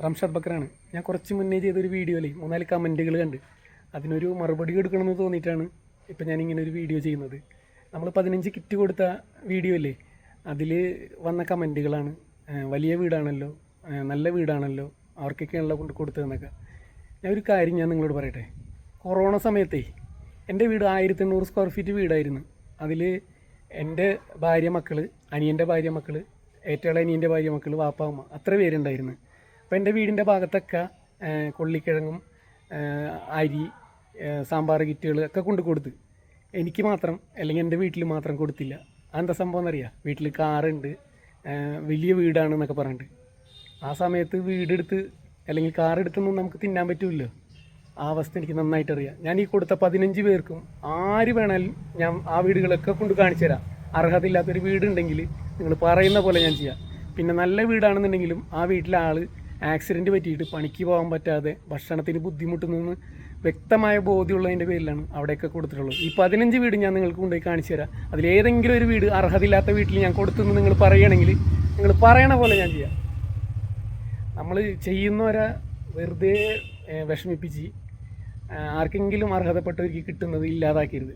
റംഷാദ് ബക്കറാണ്. ഞാൻ കുറച്ച് മുന്നേ ചെയ്തൊരു വീഡിയോയിൽ 3-4 കമൻറ്റുകൾ കണ്ട് അതിനൊരു മറുപടി കൊടുക്കണമെന്ന് തോന്നിയിട്ടാണ് ഇപ്പം ഞാനിങ്ങനെ ഒരു വീഡിയോ ചെയ്യുന്നത്. നമ്മൾ 15 കിറ്റ് കൊടുത്ത വീഡിയോ അല്ലേ, അതിൽ വന്ന കമൻറ്റുകളാണ് വലിയ വീടാണല്ലോ, നല്ല വീടാണല്ലോ, അവർക്കൊക്കെയാണല്ലോ കൊണ്ട് കൊടുത്തതെന്നൊക്കെ. ഒരു കാര്യം ഞാൻ നിങ്ങളോട് പറയട്ടെ. കൊറോണ സമയത്തേ എൻ്റെ വീട് 1800 സ്ക്വയർ ഫീറ്റ് വീടായിരുന്നു. അതിൽ എൻ്റെ ഭാര്യ മക്കൾ, അനിയൻ്റെ ഭാര്യ മക്കൾ, ഏറ്റവും അനിയൻ്റെ ഭാര്യ മക്കൾ, വാപ്പ അമ്മ, അത്ര പേരുണ്ടായിരുന്നു. അപ്പോൾ എൻ്റെ വീടിൻ്റെ ഭാഗത്തൊക്കെ കൊള്ളിക്കിഴങ്ങും അരി, സാമ്പാർ കിറ്റുകൾ ഒക്കെ കൊണ്ട് കൊടുത്ത് എനിക്ക് മാത്രം, അല്ലെങ്കിൽ എൻ്റെ വീട്ടിൽ മാത്രം കൊടുത്തില്ല. അതെന്താ സംഭവം എന്നറിയാം? വീട്ടിൽ കാറുണ്ട്, വലിയ വീടാണെന്നൊക്കെ പറഞ്ഞിട്ട്. ആ സമയത്ത് വീടെടുത്ത് അല്ലെങ്കിൽ കാറെടുത്തൊന്നും നമുക്ക് തിന്നാൻ പറ്റുമല്ലോ. ആ അവസ്ഥ എനിക്ക് നന്നായിട്ടറിയാം. ഞാൻ ഈ കൊടുത്ത 15 പേർക്കും ആര് വേണമെങ്കിലും ഞാൻ ആ വീടുകളൊക്കെ കൊണ്ട് കാണിച്ചു തരാം. അർഹതയില്ലാത്തൊരു വീടുണ്ടെങ്കിൽ നിങ്ങൾ പറയുന്ന പോലെ ഞാൻ ചെയ്യാം. പിന്നെ നല്ല വീടാണെന്നുണ്ടെങ്കിലും ആ വീട്ടിലെ ആൾ ആക്സിഡൻറ്റ് പറ്റിയിട്ട് പണിക്ക് പോകാൻ പറ്റാതെ ഭക്ഷണത്തിന് ബുദ്ധിമുട്ടുന്നെന്ന് വ്യക്തമായ ബോധ്യമുള്ളതിൻ്റെ പേരിലാണ് അവിടെയൊക്കെ കൊടുത്തിട്ടുള്ളത്. ഈ 15 വീട് ഞാൻ നിങ്ങൾക്ക് കൊണ്ടുപോയി കാണിച്ചു തരാം. അതിലേതെങ്കിലും ഒരു വീട് അർഹതയില്ലാത്ത വീട്ടിൽ ഞാൻ കൊടുത്തെന്ന് നിങ്ങൾ പറയുകയാണെങ്കിൽ നിങ്ങൾ പറയണ പോലെ ഞാൻ ചെയ്യാം. നമ്മൾ ചെയ്യുന്നവരെ വെറുതെ വിഷമിപ്പിച്ച് ആർക്കെങ്കിലും അർഹതപ്പെട്ടവർക്ക് കിട്ടുന്നത് ഇല്ലാതാക്കരുത്.